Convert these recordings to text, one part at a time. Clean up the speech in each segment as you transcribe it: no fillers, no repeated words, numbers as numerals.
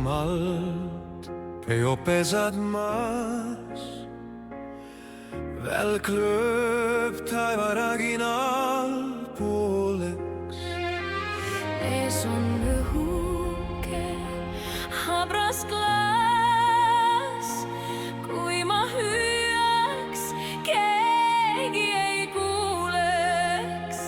kuumalt peopesad maas. Välk lööb taevaraginal pooleks. Ees on õhuke habras klaas, kui ma hüüaks, keegi ei kuuleks.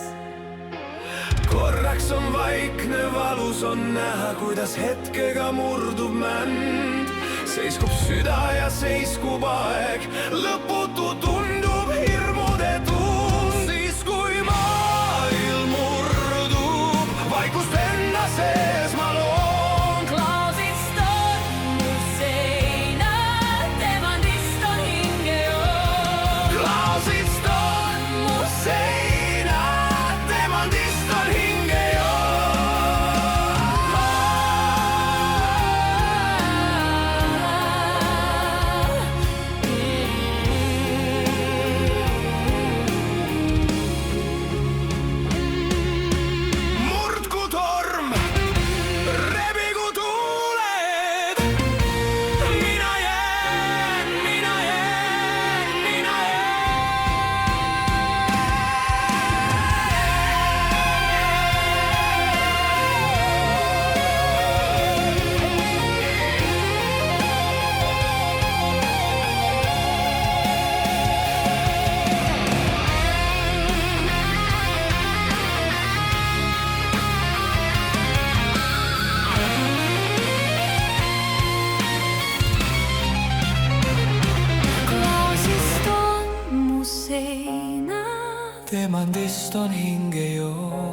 Korraks on vaikne, valus on näha, kuidas hetkega murdub mänd. Seiskub süda ja seiskub aeg, lõputu tundub hirmude tund. Siis kui maailm murdub, vaikust enda sees ma loon. Klaasist on mu seina, temandist on hingejoon. Klaasist on mu seina, temandist on hingejoon. Seina, Temandist on hingejoon.